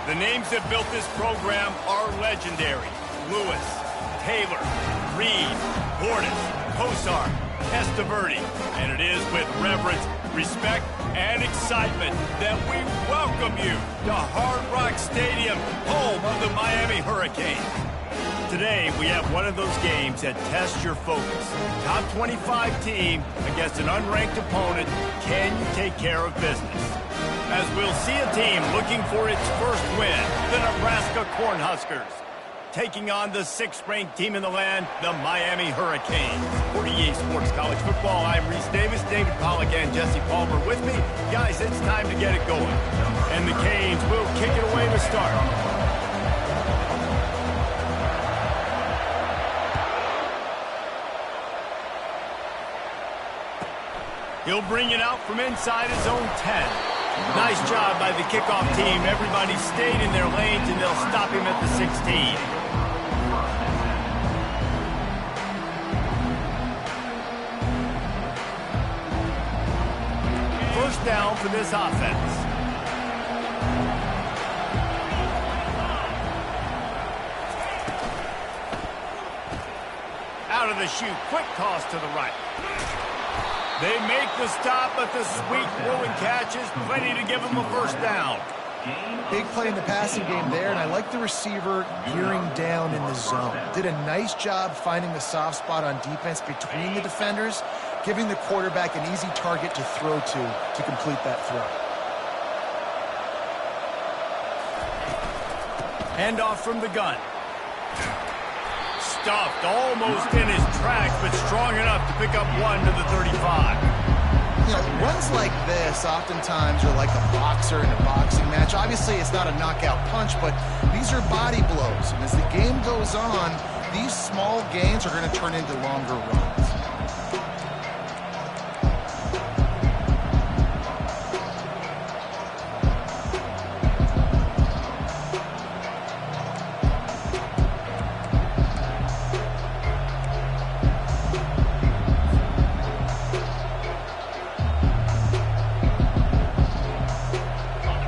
The names that built this program are legendary. Lewis, Taylor, Reed, Portis, Kosar, Testaverde. And it is with reverence, respect, and excitement that we welcome you to Hard Rock Stadium, home of the Miami Hurricanes. Today, we have one of those games that tests your focus. Top 25 team against an unranked opponent. Can you take care of business? As we'll see a team looking for its first win, the Nebraska Cornhuskers, taking on the 6th-ranked team in the land, the Miami Hurricanes. For EA Sports College Football, I'm Reese Davis, David Pollack, and Jesse Palmer with me. Guys, it's time to get it going. And the Canes will kick it away to start. He'll bring it out from inside his own 10. Nice job by the kickoff team. Everybody stayed in their lanes, and they'll stop him at the 16. First down for this offense. Out of the chute, quick toss to the right. They make the stop, but the sweet throwing catch is plenty to give them a first down. Big play in the passing game there, and I like the receiver gearing down in the zone. Did a nice job finding the soft spot on defense between the defenders, giving the quarterback an easy target to throw to complete that throw. Handoff from the gun. Stuffed almost in his tracks, but strong enough to pick up one to the 35. You know, runs like this oftentimes are like a boxer in a boxing match. Obviously, it's not a knockout punch, but these are body blows. And as the game goes on, these small gains are going to turn into longer runs.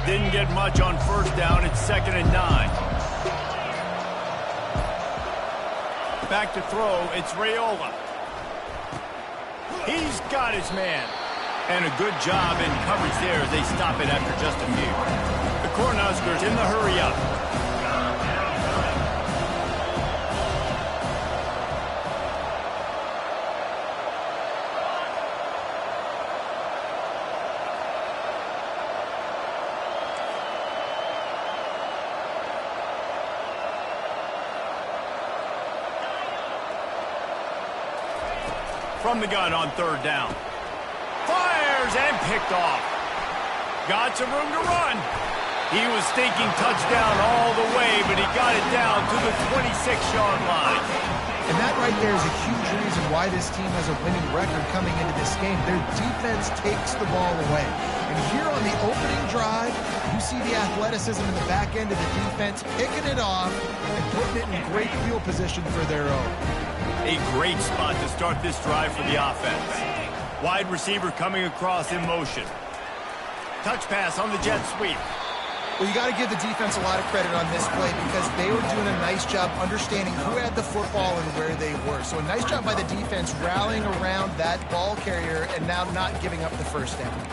Didn't get much on first down. It's 2nd and 9. Back to throw. It's Raiola. He's got his man. And a good job in coverage there as they stop it after just a few. The Cornhuskers in the hurry up. From the gun on 3rd down. Fires and picked off. Got some room to run. He was thinking touchdown all the way, but he got it down to the 26-yard line. And that right there is a huge reason why this team has a winning record coming into this game. Their defense takes the ball away. And here on the opening drive, you see the athleticism in the back end of the defense picking it off and putting it in great field position for their own. A great spot to start this drive for the offense. Wide receiver coming across in motion. Touch pass on the jet sweep. Well, you got to give the defense a lot of credit on this play because they were doing a nice job understanding who had the football and where they were. So a nice job by the defense rallying around that ball carrier and now not giving up the first down.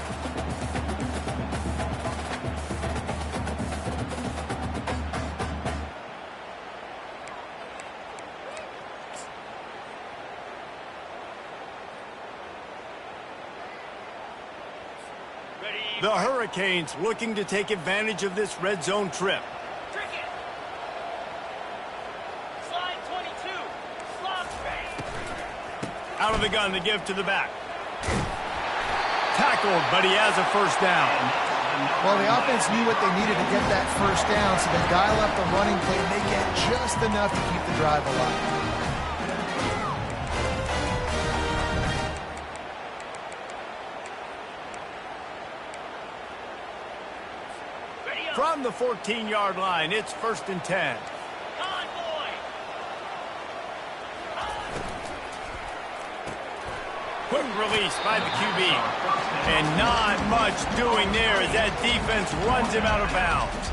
The Hurricanes looking to take advantage of this red zone trip. Slide 22. Slot. Out of the gun to give to the back. Tackled, but he has a first down. Well, the offense knew what they needed to get that first down, so they dial up the running play, and they get just enough to keep the drive alive. From the 14-yard line, it's 1st and 10. Quick release by the QB. And not much doing there as that defense runs him out of bounds.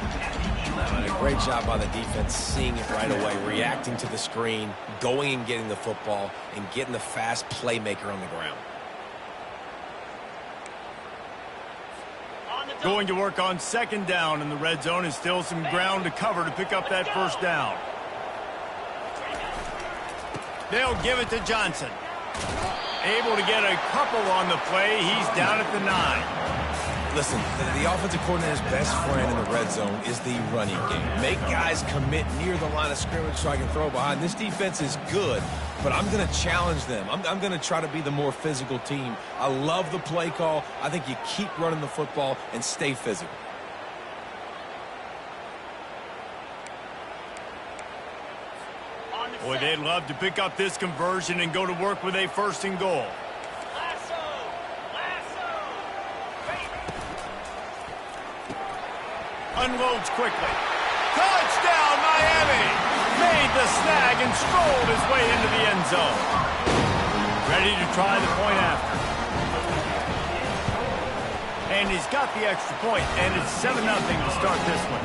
A great job by the defense, seeing it right away, reacting to the screen, going and getting the football, and getting the fast playmaker on the ground. Going to work on second down in the red zone, and still some ground to cover to pick up that first down. They'll give it to Johnson. Able to get a couple on the play. He's down at the 9. Listen, the offensive coordinator's best friend in the red zone is the running game. Make guys commit near the line of scrimmage so I can throw behind. This defense is good, but I'm going to challenge them. I'm going to try to be the more physical team. I love the play call. I think you keep running the football and stay physical. Boy, they'd love to pick up this conversion and go to work with a first and goal. Unloads quickly. Touchdown, Miami! Made the snag and strolled his way into the end zone. Ready to try the point after. And he's got the extra point, and it's 7-0 to start this one.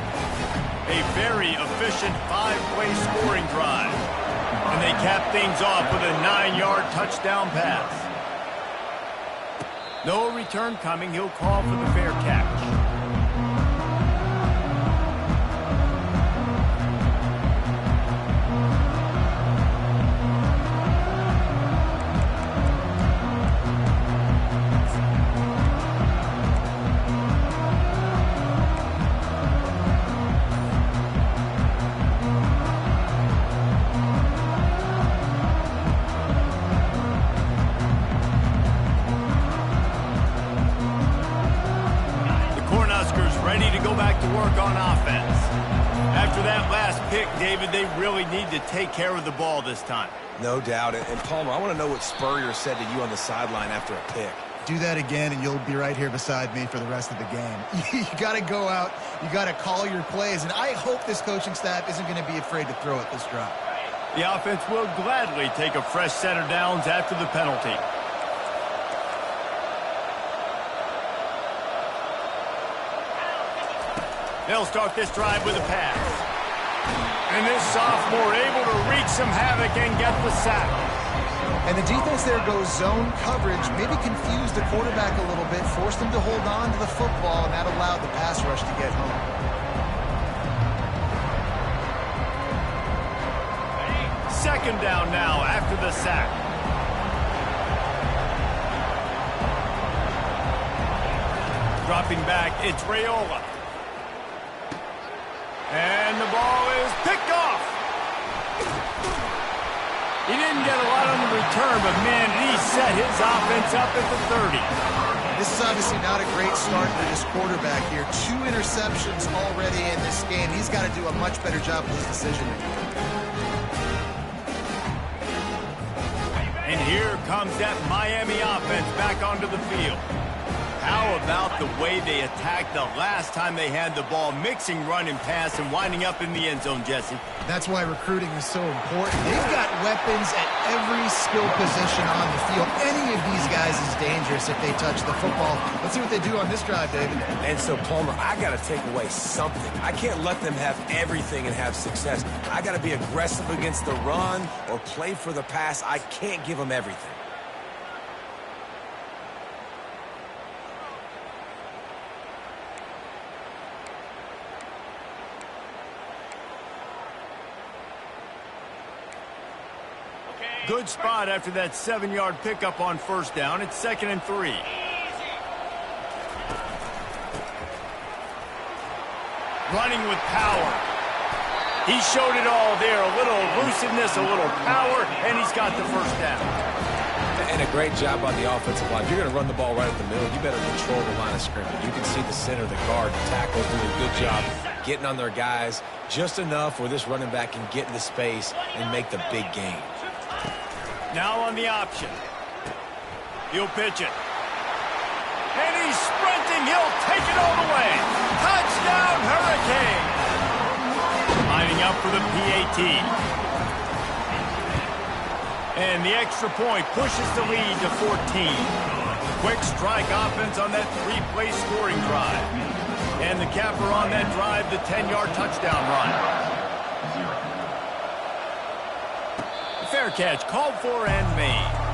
A very efficient 5-play scoring drive. And they cap things off with a 9-yard touchdown pass. No return coming. He'll call for the fair catch. Ready to go back to work on offense. After that last pick, David, they really need to take care of the ball this time. No doubt. And Palmer, I want to know what Spurrier said to you on the sideline after a pick. Do that again, and you'll be right here beside me for the rest of the game. You got to go out. You got to call your plays, and I hope this coaching staff isn't going to be afraid to throw it this drive. The offense will gladly take a fresh set of downs after the penalty. They'll start this drive with a pass. And this sophomore able to wreak some havoc and get the sack. And the defense there goes zone coverage, maybe confused the quarterback a little bit, forced him to hold on to the football, and that allowed the pass rush to get home. Second down now after the sack. Dropping back, it's Raiola. And the ball is picked off. He didn't get a lot on the return, but, man, he set his offense up at the 30. This is obviously not a great start for this quarterback here. 2 interceptions already in this game. He's got to do a much better job with his decision-making. And here comes that Miami offense back onto the field. How about the way they attacked the last time they had the ball, mixing run and pass and winding up in the end zone, Jesse? That's why recruiting is so important. They've got weapons at every skill position on the field. Any of these guys is dangerous if they touch the football. Let's see what they do on this drive, David. And so, Palmer, I got to take away something. I can't let them have everything and have success. I got to be aggressive against the run or play for the pass. I can't give them everything. Good spot after that 7-yard pickup on first down. It's 2nd and 3. Running with power. He showed it all there. A little elusiveness, a little power, and he's got the first down. And a great job on the offensive line. If you're going to run the ball right at the middle, you better control the line of scrimmage. You can see the center, the guard, the tackle doing a good job getting on their guys just enough where this running back can get into space and make the big game. Now on the option. He'll pitch it. And he's sprinting. He'll take it all the way. Touchdown, Hurricane. Lining up for the PAT. And the extra point pushes the lead to 14. Quick strike offense on that three-play scoring drive. And the capper on that drive, the 10-yard touchdown run. Fair catch called for and made.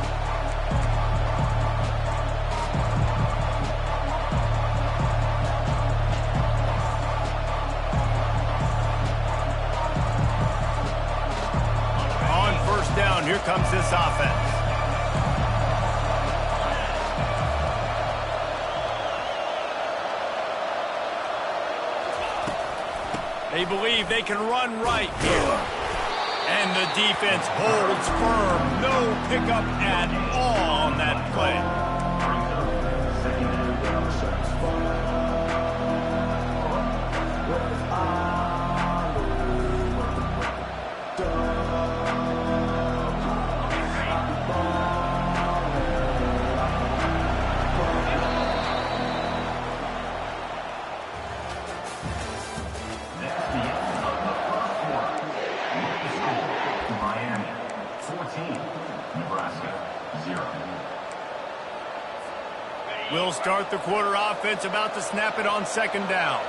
Down, here comes this offense. They believe they can run right here. And the defense holds firm. No pickup at all on that play. We'll start the quarter offense, about to snap it on second down.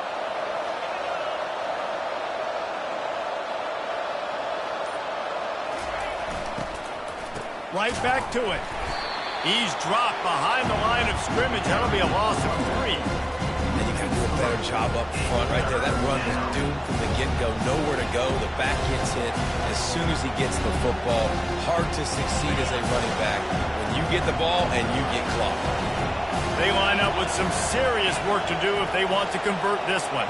Right back to it. He's dropped behind the line of scrimmage. That'll be a loss of 3. And you got to do a better job up front right there. That run was doomed from the get-go. Nowhere to go. The back gets hit as soon as he gets the football. Hard to succeed as a running back when you get the ball and you get clocked. They line up with some serious work to do if they want to convert this one.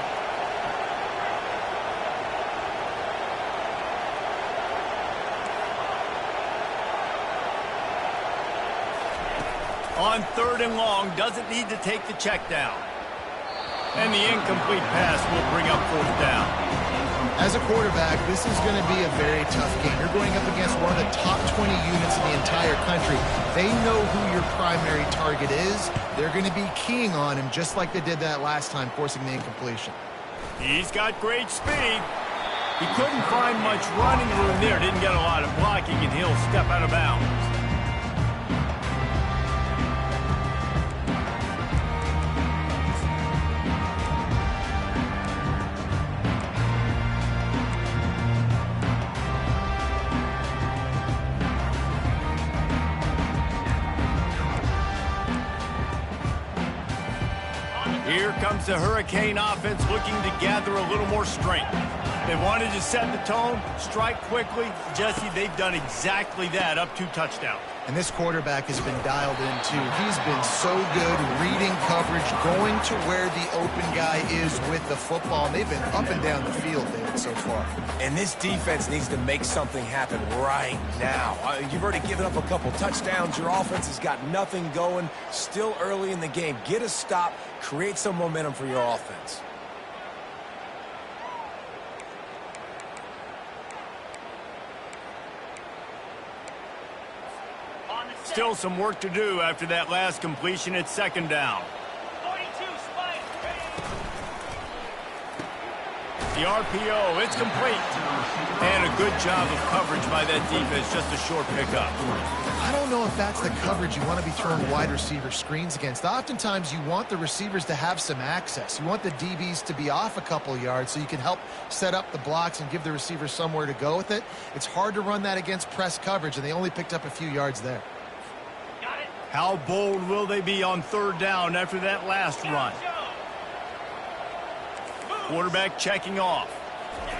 On third and long, doesn't need to take the check down. And the incomplete pass will bring up fourth down. As a quarterback, this is going to be a very tough game. You're going up against one of the top 20 units in the entire country. They know who your primary target is. They're going to be keying on him just like they did that last time, forcing the incompletion. He's got great speed. He couldn't find much running room there. Didn't get a lot of blocking, and he'll step out of bounds. Here comes the Hurricane offense looking to gather a little more strength. They wanted to set the tone, strike quickly. Jesse, they've done exactly that, up 2 touchdowns. And this quarterback has been dialed in, too. He's been so good reading coverage, going to where the open guy is with the football. And they've been up and down the field, David, so far. And this defense needs to make something happen right now. You've already given up a couple touchdowns. Your offense has got nothing going. Still early in the game. Get a stop. Create some momentum for your offense. Still some work to do after that last completion at second down. 42, spike. The RPO, it's complete. And a good job of coverage by that defense, just a short pickup. I don't know if that's the coverage you want to be throwing wide receiver screens against. Oftentimes, you want the receivers to have some access. You want the DBs to be off a couple yards so you can help set up the blocks and give the receivers somewhere to go with it. It's hard to run that against press coverage, and they only picked up a few yards there. How bold will they be on third down after that last run? Quarterback checking off.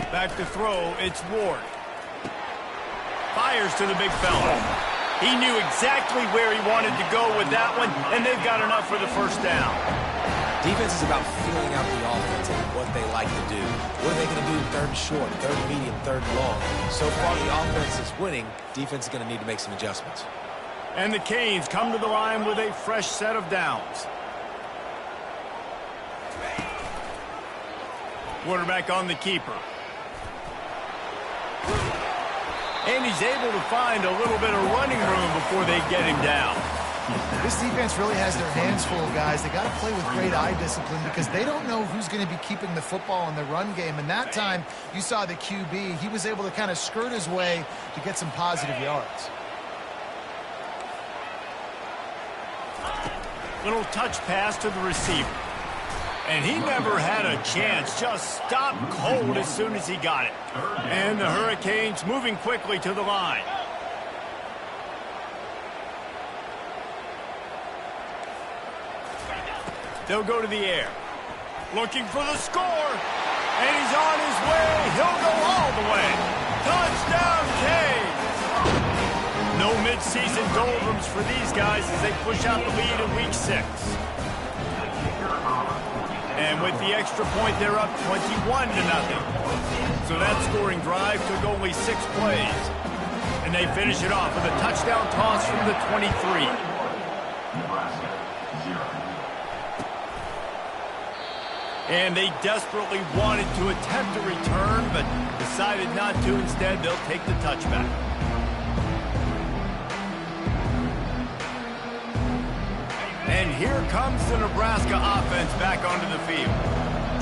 Back to throw, it's Ward. Fires to the big fella. He knew exactly where he wanted to go with that one, and they've got enough for the first down. Defense is about feeling out the offense and what they like to do. What are they going to do third and short, third and medium, third and long? So far, the offense is winning. Defense is going to need to make some adjustments. And the Canes come to the line with a fresh set of downs. Quarterback on the keeper. And he's able to find a little bit of running room before they get him down. This defense really has their hands full, guys. They got to play with great eye discipline because they don't know who's going to be keeping the football in the run game. And that time, you saw the QB. He was able to kind of skirt his way to get some positive yards. Little touch pass to the receiver. And he never had a chance, just stopped cold as soon as he got it. And the Hurricanes moving quickly to the line. They'll go to the air. Looking for the score. And he's on his way. He'll go all the way. Touchdown, Canes! No midseason doldrums for these guys as they push out the lead in Week 6. And with the extra point, they're up 21-0. So that scoring drive took only 6 plays. And they finish it off with a touchdown toss from the 23. And they desperately wanted to attempt a return, but decided not to. Instead, they'll take the touchback. And here comes the Nebraska offense back onto the field.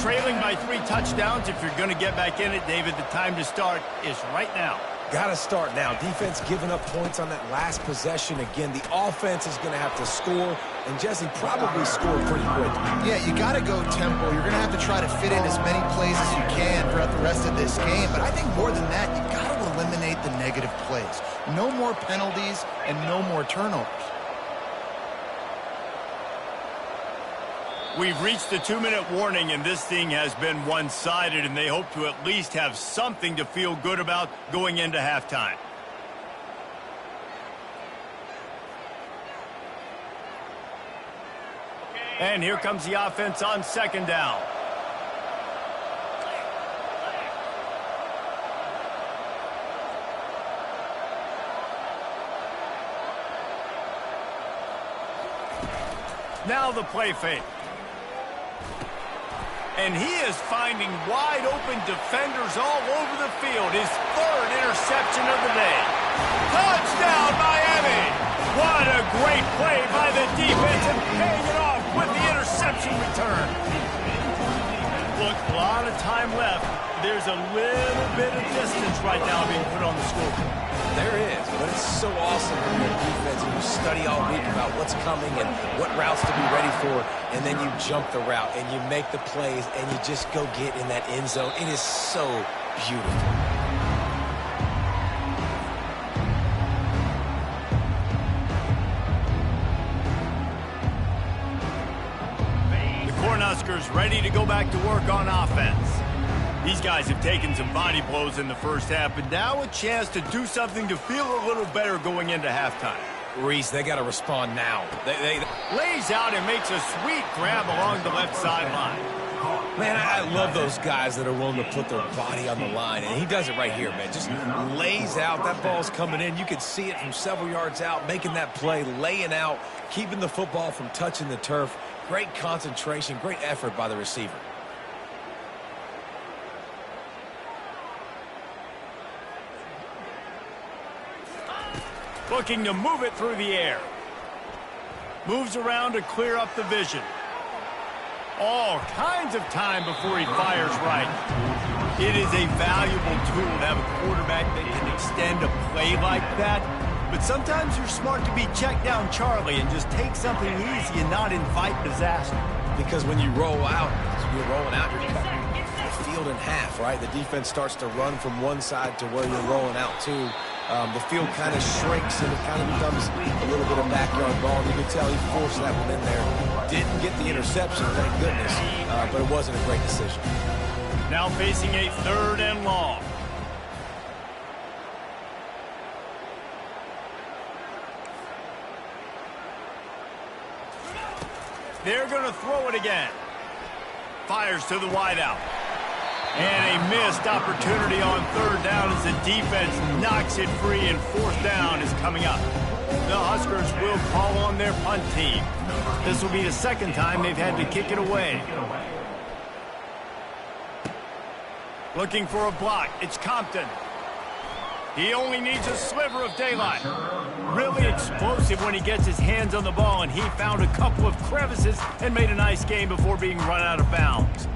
Trailing by 3 touchdowns. If you're going to get back in it, David, the time to start is right now. Got to start now. Defense giving up points on that last possession. Again, the offense is going to have to score, and Jesse probably scored pretty quick. Yeah, you got to go tempo. You're going to have to try to fit in as many plays as you can throughout the rest of this game. But I think more than that, you got to eliminate the negative plays. No more penalties and no more turnovers. We've reached the 2-minute warning, and this thing has been one-sided, and they hope to at least have something to feel good about going into halftime. And here comes the offense on 2nd down. Now the play fake. And he is finding wide-open defenders all over the field. His 3rd interception of the day. Touchdown, Miami! What a great play by the defense and paying it off with the interception return. Look, a lot of time left. There's a little bit of distance right now being put on the scoreboard. There is, but it's so awesome when you're defense and you study all week about what's coming and what routes to be ready for, and then you jump the route and you make the plays and you just go get in that end zone. It is so beautiful. The Cornhuskers ready to go back to work on offense. These guys have taken some body blows in the first half, but now a chance to do something to feel a little better going into halftime. Reese, they got to respond now. They lays out and makes a sweet grab along the left sideline. Man, I love those guys that are willing to put their body on the line, and he does it right here, man. Just lays out. That ball's coming in. You can see it from several yards out, making that play, laying out, keeping the football from touching the turf. Great concentration, great effort by the receiver. Looking to move it through the air. Moves around to clear up the vision. All kinds of time before he fires right. It is a valuable tool to have a quarterback that can extend a play like that. But sometimes you're smart to be check down Charlie and just take something easy and not invite disaster. Because when you roll out, you're rolling out, you're cutting the field in half, right? The defense starts to run from one side to where you're rolling out to. The field kind of shrinks and it kind of becomes a little bit of backyard ball. And you can tell he forced that one in there. Didn't get the interception, thank goodness, but it wasn't a great decision. Now facing a 3rd and long. They're going to throw it again. Fires to the wideout. And a missed opportunity on 3rd down as the defense knocks it free, and 4th down is coming up. The Huskers will call on their punt team. This will be the 2nd time they've had to kick it away. Looking for a block. It's Compton. He only needs a sliver of daylight. Really explosive when he gets his hands on the ball, and he found a couple of crevices and made a nice game before being run out of bounds.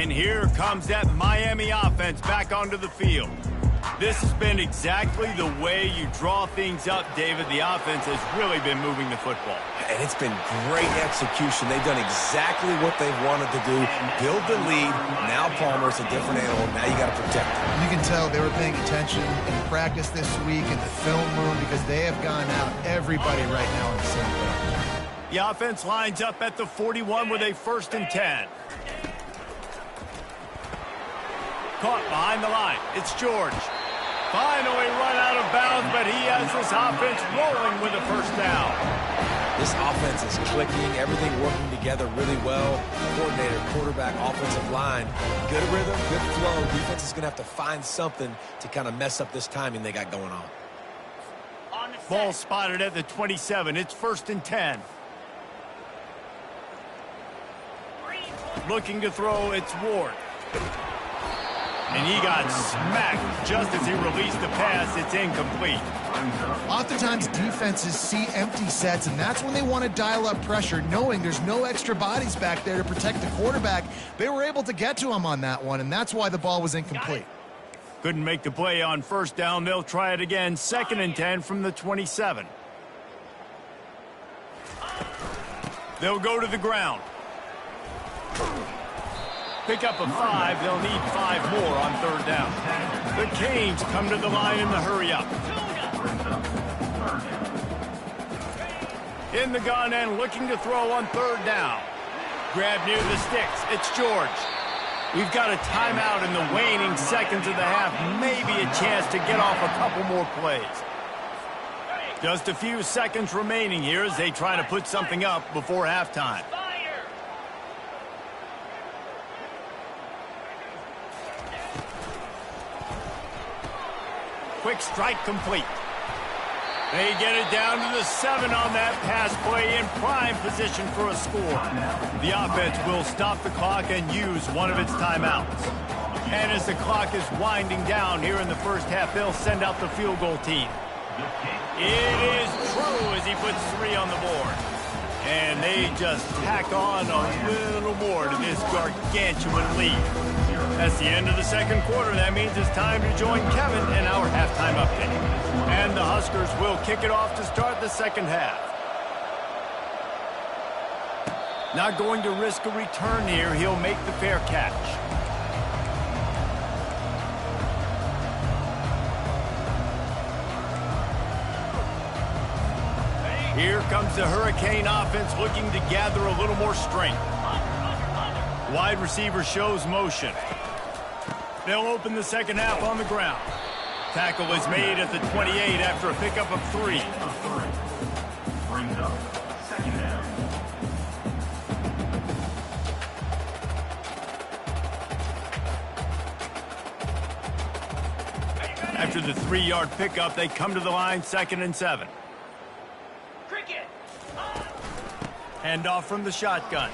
And here comes that Miami offense back onto the field. This has been exactly the way you draw things up, David. The offense has really been moving the football. And it's been great execution. They've done exactly what they've wanted to do. Build the lead. Now Palmer's a different animal. Now you got to protect him. You can tell they were paying attention in practice this week in the film room because they have gone out everybody right now in the same page. The offense lines up at the 41 with a 1st and 10. Caught behind the line. It's George. Finally run out of bounds, but he has this offense rolling with a 1st down. This offense is clicking, everything working together really well. Coordinator, quarterback, offensive line. Good rhythm, good flow. Defense is going to have to find something to kind of mess up this timing they got going on. Ball spotted at the 27. It's 1st and 10. Looking to throw, it's Ward. And he got smacked just as he released the pass. It's incomplete. Oftentimes, defenses see empty sets, and that's when they want to dial up pressure, knowing there's no extra bodies back there to protect the quarterback. They were able to get to him on that one, and that's why the ball was incomplete. Couldn't make the play on 1st down. They'll try it again. 2nd and 10 from the 27. They'll go to the ground. Pick up a 5. They'll need 5 more on 3rd down. The Canes come to the line in the hurry-up. In the gun and looking to throw on 3rd down. Grab near the sticks. It's George. We've got a timeout in the waning seconds of the half. Maybe a chance to get off a couple more plays. Just a few seconds remaining here as they try to put something up before halftime. Quick strike complete. They get it down to the 7 on that pass play in prime position for a score. The offense will stop the clock and use one of its timeouts. And as the clock is winding down here in the 1st half, they'll send out the field goal team. It is true as he puts 3 on the board. And they just tack on a little more to this gargantuan lead. That's the end of the 2nd quarter. That means it's time to join Kevin in our halftime update. And the Huskers will kick it off to start the 2nd half. Not going to risk a return here. He'll make the fair catch. Here comes the Hurricane offense looking to gather a little more strength. Wide receiver shows motion. They'll open the 2nd half on the ground. Tackle is made at the 28 after a pickup of 3. After the 3-yard pickup, they come to the line, 2nd and 7. Hand off from the shotgun.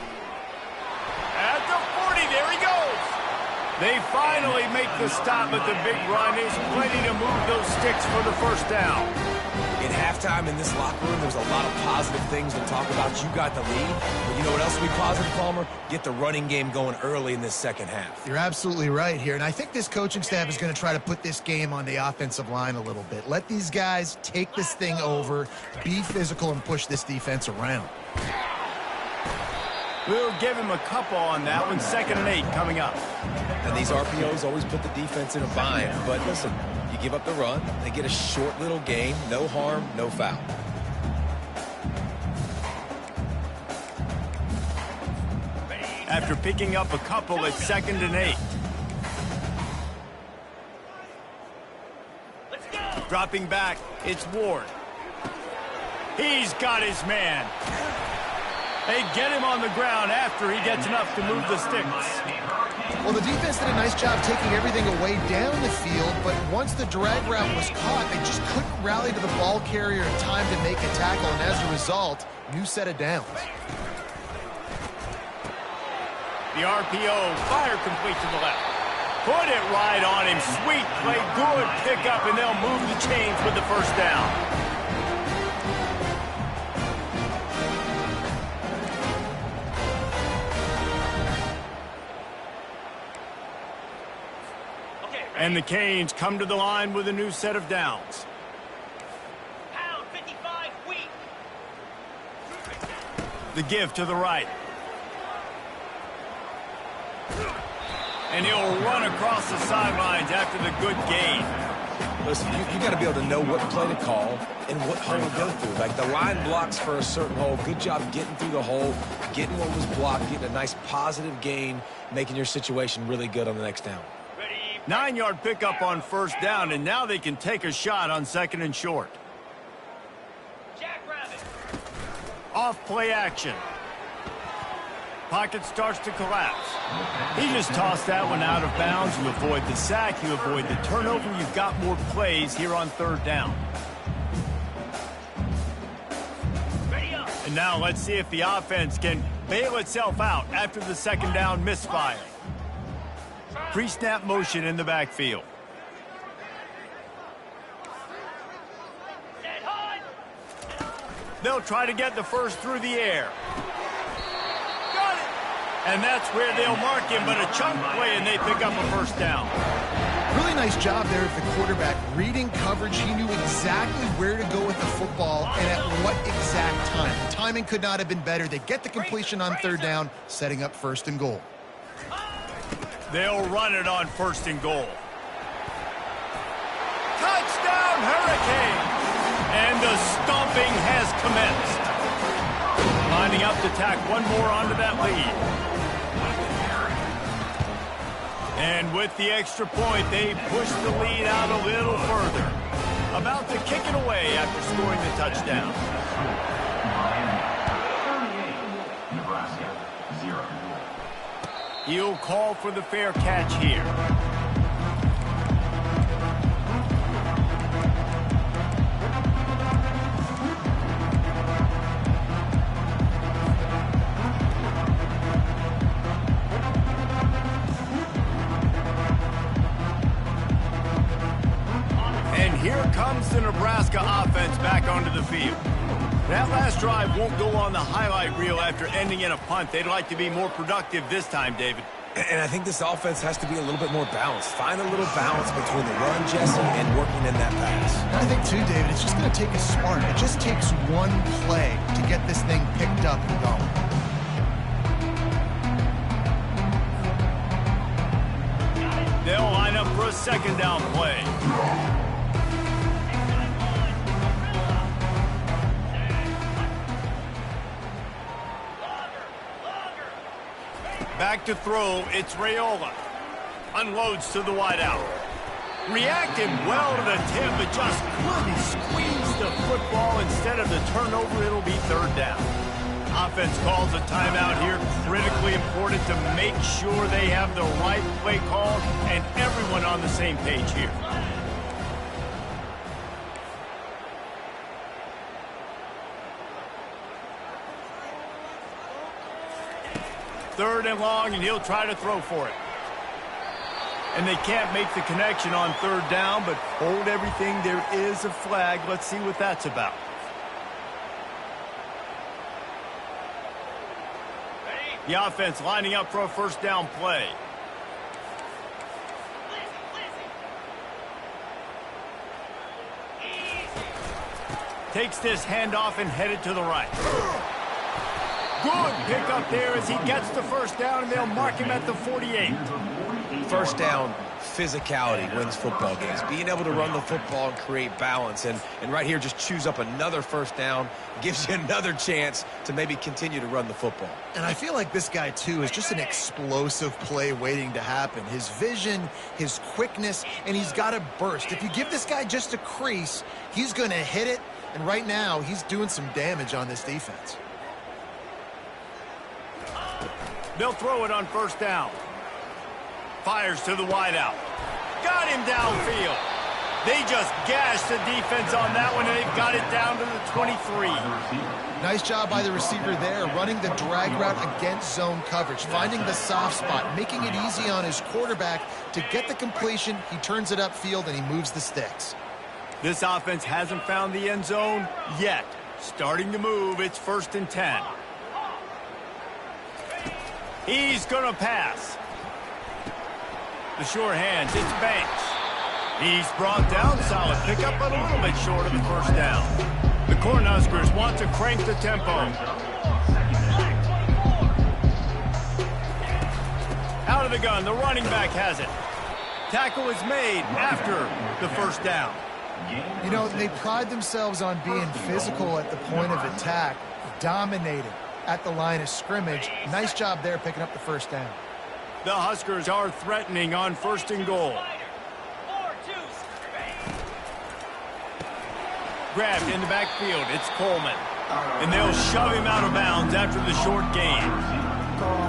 At the 40, there he goes. They finally make the stop, but the big run is plenty to move those sticks for the 1st down. In halftime in this locker room, there's a lot of positive things to talk about. You got the lead, but you know what else will be positive, Palmer? Get the running game going early in this 2nd half. You're absolutely right here, and I think this coaching staff is going to try to put this game on the offensive line a little bit. Let these guys take this thing over, be physical, and push this defense around. We'll give him a couple on that one. 2nd and 8 coming up. And these RPOs always put the defense in a bind. But listen, you give up the run, they get a short little game, no harm, no foul. After picking up a couple, it's 2nd and 8. Let's go. Dropping back, it's Ward. He's got his man. They get him on the ground after he gets enough to move the sticks. Well, the defense did a nice job taking everything away down the field, but once the drag route was caught, they just couldn't rally to the ball carrier in time to make a tackle, and as a result, new set of downs. The RPO, fire complete to the left. Put it right on him. Sweet play, good pickup, and they'll move the chains with the 1st down. And the Canes come to the line with a new set of downs. Pound 55 weak. The give to the right. And he'll run across the sidelines after the good gain. Listen, you got to be able to know what play to call and what hole to go through. Like the line blocks for a certain hole. Good job getting through the hole, getting what was blocked, getting a nice positive gain, making your situation really good on the next down. 9-yard pickup on first down, and now they can take a shot on 2nd and short. Jackrabbit. Off play action. Pocket starts to collapse. He just tossed that one out of bounds. You avoid the sack, you avoid the turnover. You've got more plays here on 3rd down. Ready up. And now let's see if the offense can bail itself out after the 2nd down misfire. Pre-snap motion in the backfield. Dead hot. They'll try to get the first through the air. Got it! And that's where they'll mark him, but a chunk play, and they pick up a first down. Really nice job there of the quarterback reading coverage. He knew exactly where to go with the football and at what exact time. The timing could not have been better. They get the completion on 3rd down, setting up 1st and goal. They'll run it on 1st and goal. Touchdown, Hurricanes! And the stomping has commenced. Lining up to tack one more onto that lead. And with the extra point, they push the lead out a little further. About to kick it away after scoring the touchdown. He'll call for the fair catch here. And here comes the Nebraska offense back onto the field. That last drive won't go on the highlight reel after ending in a punt. They'd like to be more productive this time, David. And I think this offense has to be a little bit more balanced. Find a little balance between the run, Jesse, and working in that pass. And I think, too, David, it's just going to take a spark. It just takes one play to get this thing picked up and going. They'll line up for a 2nd down play. Back to throw, it's Raiola. Unloads to the wideout. Reacted well to the tip, but just couldn't squeeze the football. Instead of the turnover, it'll be 3rd down. Offense calls a timeout here. Critically important to make sure they have the right play call and everyone on the same page here. Third and long, and he'll try to throw for it. And they can't make the connection on 3rd down, but hold everything. There is a flag. Let's see what that's about. The offense lining up for a 1st down play. Takes this handoff and headed to the right. Good pickup there as he gets the 1st down, and they'll mark him at the 48. 1st down, physicality wins football games. Being able to run the football and create balance. And right here, just choose up another 1st down. Gives you another chance to maybe continue to run the football. And I feel like this guy, too, is just an explosive play waiting to happen. His vision, his quickness, and he's got a burst. If you give this guy just a crease, he's going to hit it. And right now, he's doing some damage on this defense. They'll throw it on 1st down. Fires to the wideout. Got him downfield. They just gashed the defense on that one, and they've got it down to the 23. Nice job by the receiver there, running the drag route against zone coverage, finding the soft spot, making it easy on his quarterback to get the completion. He turns it upfield, and he moves the sticks. This offense hasn't found the end zone yet. Starting to move. It's 1st and 10. He's going to pass. The sure hands, it's Banks. He's brought down, solid pickup, but a little bit short of the first down. The Cornhuskers want to crank the tempo. Out of the gun, the running back has it. Tackle is made after the first down. You know, they pride themselves on being physical at the point of attack, dominating at the line of scrimmage. Nice job there picking up the first down. The Huskers are threatening on 1st and goal. Grabbed in the backfield, it's Coleman. And they'll shove him out of bounds after the short gain.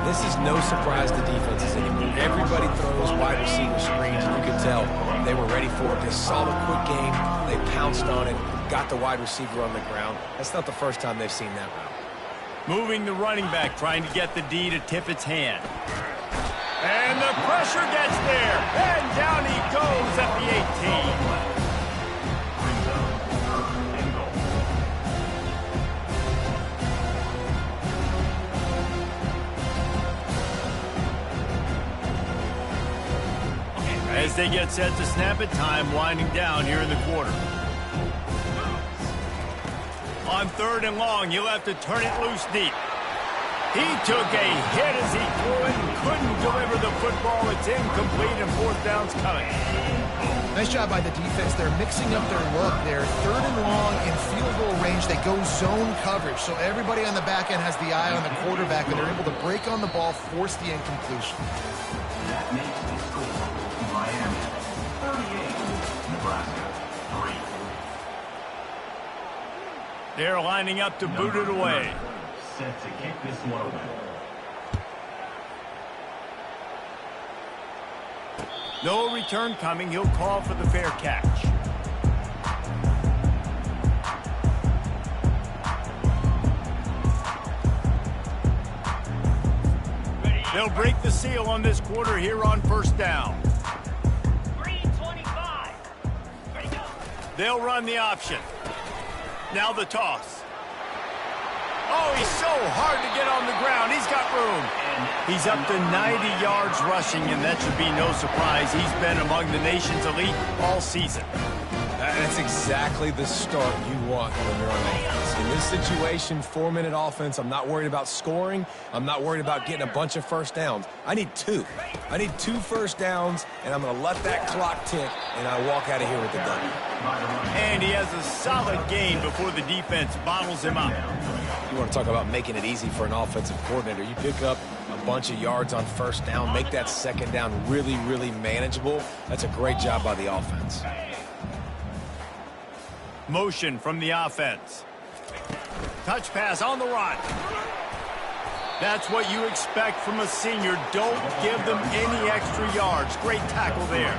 This is no surprise to defenses anymore. Everybody throws wide receiver screens, and you can tell they were ready for it. They saw the quick game, they pounced on it, got the wide receiver on the ground. That's not the first time they've seen that route. Moving the running back, trying to get the D to tip its hand. And the pressure gets there, and down he goes at the 18. As they get set to snap it, time winding down here in the quarter. On 3rd and long, he'll have to turn it loose deep. He took a hit as he threw it and couldn't deliver the football. It's incomplete and 4th down's coming. Nice job by the defense. They're mixing up their look. They're 3rd and long in field goal range. They go zone coverage. So everybody on the back end has the eye on the quarterback, and they're able to break on the ball, force the incompletion. That makes the score Miami 38, Nebraska 3. They're lining up to boot it away. Set to kick this one away. No return coming. He'll call for the fair catch. They'll break the seal on this quarter here on 1st down. 3:25. Ready, go. They'll run the option. Now the toss. Oh, he's so hard to get on the ground. He's got room. He's up to 90 yards rushing, and that should be no surprise. He's been among the nation's elite all season. That's exactly the start you want when you're on offense. In this situation, 4-minute offense, I'm not worried about scoring. I'm not worried about getting a bunch of first downs. I need 2. I need 2 first downs, and I'm going to let that clock tick, and I walk out of here with the W. And he has a solid game before the defense bottles him up. You want to talk about making it easy for an offensive coordinator. You pick up a bunch of yards on 1st down, make that 2nd down really, really manageable. That's a great job by the offense. Motion from the offense. Touch pass on the run. That's what you expect from a senior. Don't give them any extra yards. Great tackle there.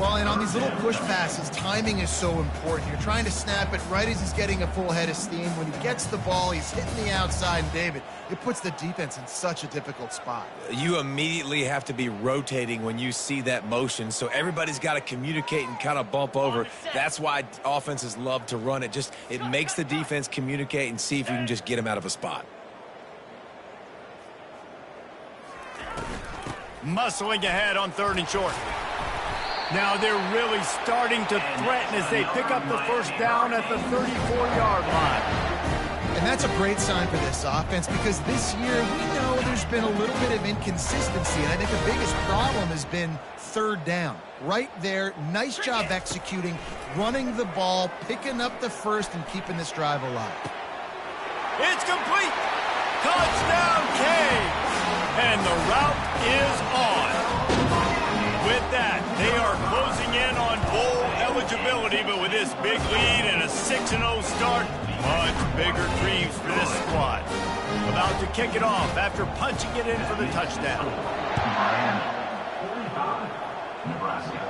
Well, and on these little push passes, timing is so important. You're trying to snap it right as he's getting a full head of steam. When he gets the ball, he's hitting the outside, and David, it puts the defense in such a difficult spot. You immediately have to be rotating when you see that motion, so everybody's got to communicate and kind of bump over. That's why offenses love to run it. It makes the defense communicate and see if you can just get them out of a spot. Muscling ahead on 3rd and short. Now they're really starting to threaten as they pick up the first down at the 34-yard line. And that's a great sign for this offense, because this year we know there's been a little bit of inconsistency, and I think the biggest problem has been 3rd down. Right there, nice job executing, running the ball, picking up the first, and keeping this drive alive. It's complete. Touchdown, Cade. And the route is on. With that, they are closing in on bowl eligibility, but with this big lead and a 6-0 start, much bigger dreams for this squad. About to kick it off after punching it in for the touchdown. Miami 45, Nebraska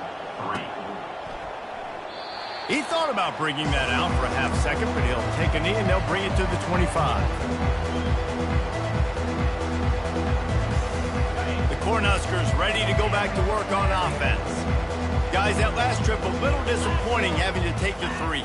3. He thought about bringing that out for a half second, but he'll take a knee and they'll bring it to the 25. Cornhuskers ready to go back to work on offense. Guys, that last trip a little disappointing having to take the 3.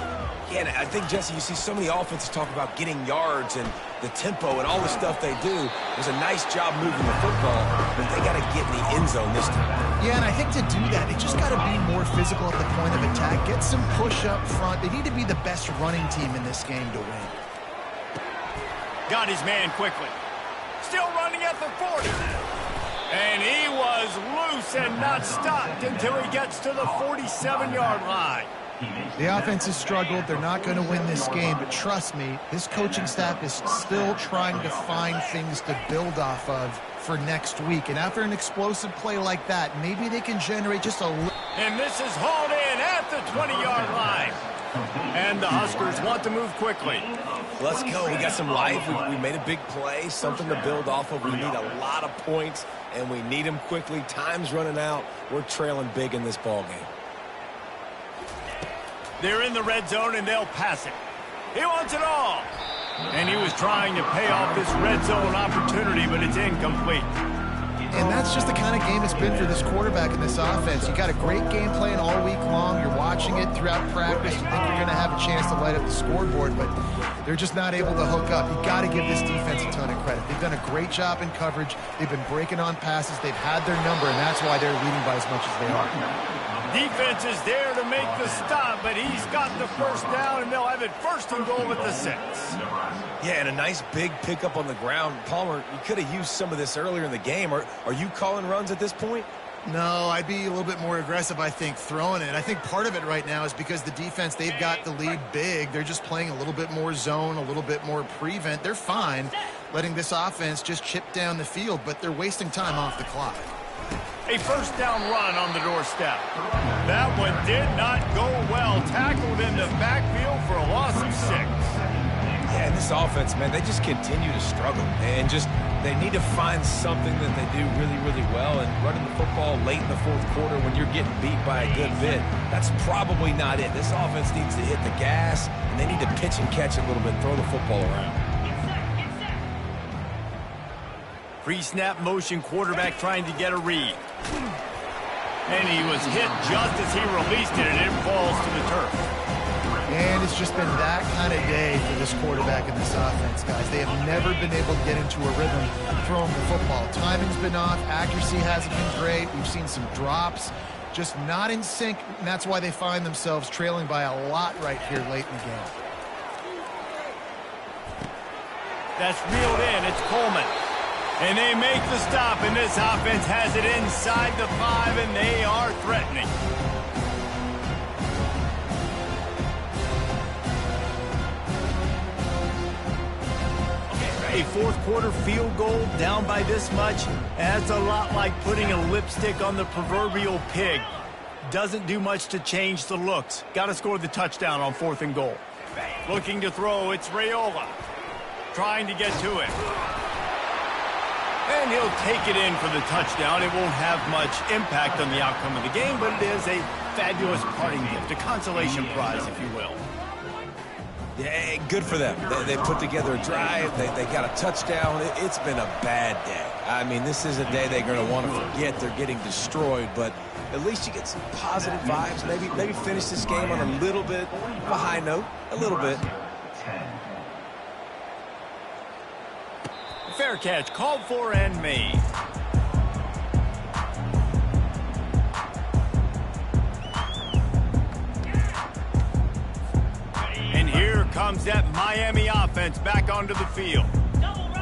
Yeah, and I think, Jesse, you see so many offenses talk about getting yards and the tempo and all the stuff they do. It was a nice job moving the football, but they got to get in the end zone this time. Yeah, and I think to do that, they just got to be more physical at the point of attack. Get some push up front. They need to be the best running team in this game to win. Got his man quickly. Still running at the 40. And he was loose and not stopped until he gets to the 47-yard line. The offense has struggled. They're not going to win this game, but trust me, this coaching staff is still trying to find things to build off of for next week. And after an explosive play like that, maybe they can generate just a little. And this is hauled in at the 20-yard line. And the Huskers want to move quickly. Let's go. We got some life. We made a big play, something to build off of. We need a lot of points, and we need them quickly. Time's running out. We're trailing big in this ball game. They're in the red zone, and they'll pass it. He wants it all. And he was trying to pay off this red zone opportunity, but it's incomplete. And that's just the kind of game it's been for this quarterback in this offense. You got a great game plan all week long. You're watching it throughout practice. You think you're going to have a chance to light up the scoreboard, but they're just not able to hook up. You got to give this defense a ton of credit. They've done a great job in coverage. They've been breaking on passes. They've had their number, and that's why they're leading by as much as they are. Defense is there to make the stop, but he's got the first down, and they'll have it first and goal at the 6. Yeah, and a nice big pickup on the ground. Palmer, you could have used some of this earlier in the game. Are you calling runs at this point? No, I'd be a little bit more aggressive, I think, throwing it. I think part of it right now is because the defense, they've got the lead big. They're just playing a little bit more zone, a little bit more prevent. They're fine letting this offense just chip down the field, but they're wasting time off the clock. A first down run on the doorstep. That one did not go well. Tackled in the backfield for a loss of 6. Yeah, this offense, man, they just continue to struggle. And they need to find something that they do really, really well. And running the football late in the fourth quarter when you're getting beat by a good bit, that's probably not it. This offense needs to hit the gas, and they need to pitch and catch a little bit, throw the football around. Pre-snap motion quarterback trying to get a read. And he was hit just as he released it, and it falls to the turf. And it's just been that kind of day for this quarterback in this offense, guys. They have never been able to get into a rhythm throwing the football. Timing's been off. Accuracy hasn't been great. We've seen some drops. Just not in sync, and that's why they find themselves trailing by a lot right here late in the game. That's reeled in. It's Coleman. And they make the stop, and this offense has it inside the 5, and they are threatening. A fourth quarter field goal down by this much, that's a lot like putting a lipstick on the proverbial pig. Doesn't do much to change the looks. Got to score the touchdown on 4th and goal. Looking to throw, it's Raiola. Trying to get to it. And he'll take it in for the touchdown. It won't have much impact on the outcome of the game, but it is a fabulous parting gift, a consolation prize, if you will. Yeah, good for them. They put together a drive. They got a touchdown. It's been a bad day. I mean, this is a day they're going to want to forget. They're getting destroyed, but at least you get some positive vibes. Maybe finish this game on a little bit of a high note. A little bit. Fair catch, called for and made. And here comes that Miami offense back onto the field.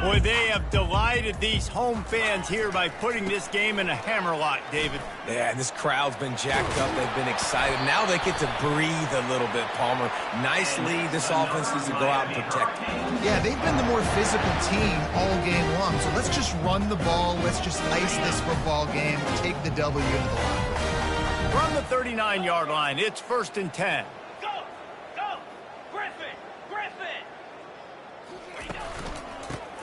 Boy, they have delighted these home fans here by putting this game in a hammerlock, David. Yeah, and this crowd's been jacked up. They've been excited. Now they get to breathe a little bit, Palmer. Nice lead. This offense needs to go out and protect it. Yeah, they've been the more physical team all game long. So let's just run the ball. Let's just ice this football game. Take the W into the locker room. From the 39-yard line, it's 1st and 10.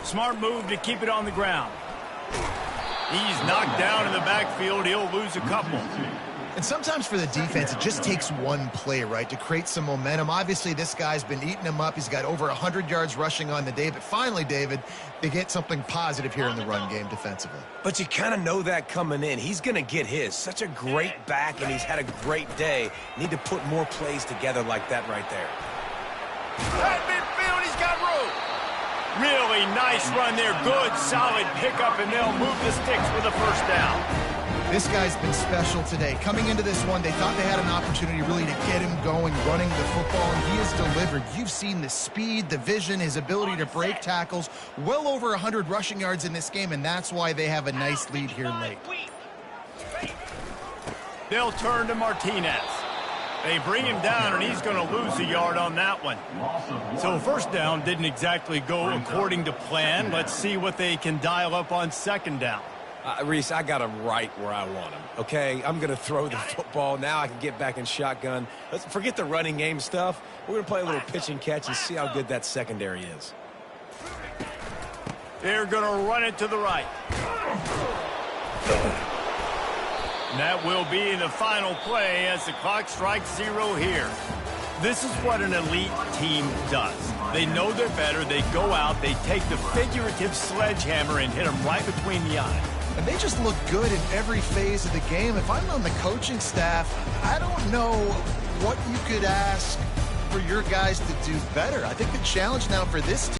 Smart move to keep it on the ground. He's knocked down in the backfield. He'll lose a couple. And sometimes for the defense, it just takes one play, right, to create some momentum. Obviously, this guy's been eating him up. He's got over 100 yards rushing on the day. But finally, David, they get something positive here in the run game defensively. But you kind of know that coming in. He's going to get his. Such a great back, and he's had a great day. Need to put more plays together like that right there. At midfield, he's got room. Really nice run there. Good, solid pickup, and they'll move the sticks for the first down. This guy's been special today. Coming into this one, they thought they had an opportunity really to get him going, running the football, and he has delivered. You've seen the speed, the vision, his ability to break tackles, well over 100 rushing yards in this game, and that's why they have a nice lead here late. They'll turn to Martinez. They bring him down, and he's going to lose a yard on that one. So first down didn't exactly go according to plan. Let's see what they can dial up on second down. Reese, I got him right where I want him, okay? I'm going to throw the football. Now I can get back in shotgun. Let's forget the running game stuff. We're going to play a little pitch and catch and see how good that secondary is. They're going to run it to the right. And that will be the final play as the clock strikes 0 here. This is what an elite team does. They know they're better. They go out. They take the figurative sledgehammer and hit them right between the eyes. And they just look good in every phase of the game. If I'm on the coaching staff, I don't know what you could ask for your guys to do better. I think the challenge now for this team